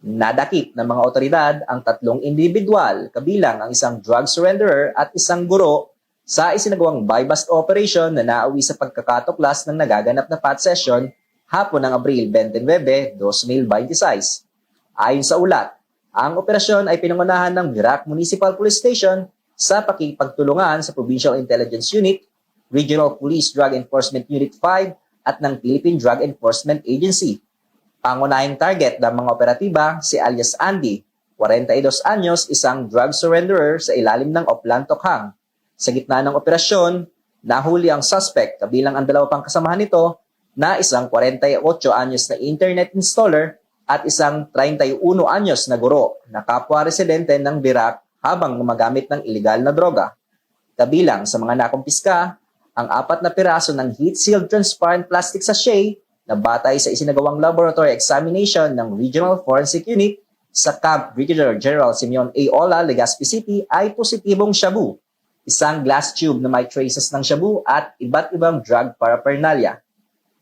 Nadakip ng mga otoridad ang 3 individual, kabilang ang isang drug surrenderer at isang guro sa isinagawang buy-bust operation na nauwi sa pagkakatuklas ng nagaganap na PAT session hapon ng Abril 29, 2026. Ayon sa ulat, ang operasyon ay pinangunahan ng Virac Municipal Police Station sa pakikipagtulungan sa Provincial Intelligence Unit, Regional Police Drug Enforcement Unit 5 at ng Philippine Drug Enforcement Agency. Pangunahing target ng mga operatiba si alias Andy, 42 anyos, isang drug surrenderer sa ilalim ng Oplan Tokhang. Sa gitna ng operasyon, nahuli ang suspect kabilang ang 2 pang kasamahan nito na isang 48 anyos na internet installer at isang 31 anyos na guro na kapwa residente ng Virac habang gumagamit ng ilegal na droga. Kabilang sa mga nakumpiska, ang 4 na piraso ng heat-sealed transparent plastic sachet na batay sa isinagawang laboratory examination ng Regional Forensic Unit sa Camp Brigadier General Simeon A. Ola, Legazpi City ay positibong shabu, isang glass tube na may traces ng shabu at iba't ibang drug paraphernalia.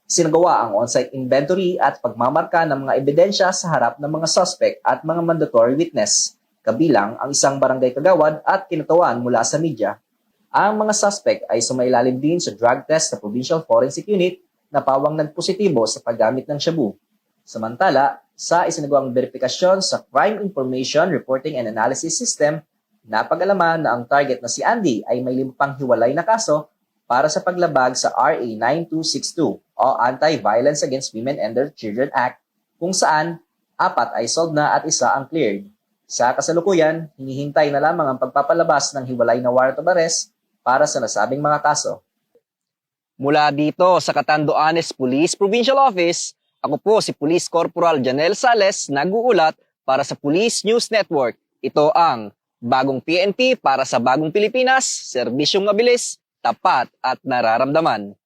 Sinagawa ang on-site inventory at pagmamarka ng mga ebidensya sa harap ng mga suspect at mga mandatory witness, kabilang ang isang barangay kagawad at kinatawan mula sa media. Ang mga suspect ay sumailalim din sa drug test sa Provincial Forensic Unit na pawang nagpositibo sa paggamit ng shabu. Samantala, sa isinagawang verifikasyon sa Crime Information Reporting and Analysis System, napag-alaman na ang target na si Andy ay may 5 hiwalay na kaso para sa paglabag sa RA 9262 o Anti-Violence Against Women and Their Children Act, kung saan 4 ay solved na at 1 ang cleared. Sa kasalukuyan, hinihintay na lamang ang pagpapalabas ng hiwalay na warrant of arrest para sa nasabing mga kaso. Mula dito sa Catanduanes Police Provincial Office, ako po si Police Corporal Janel Sales, nag-uulat para sa Police News Network. Ito ang bagong PNP para sa bagong Pilipinas, serbisyong mabilis, tapat at nararamdaman.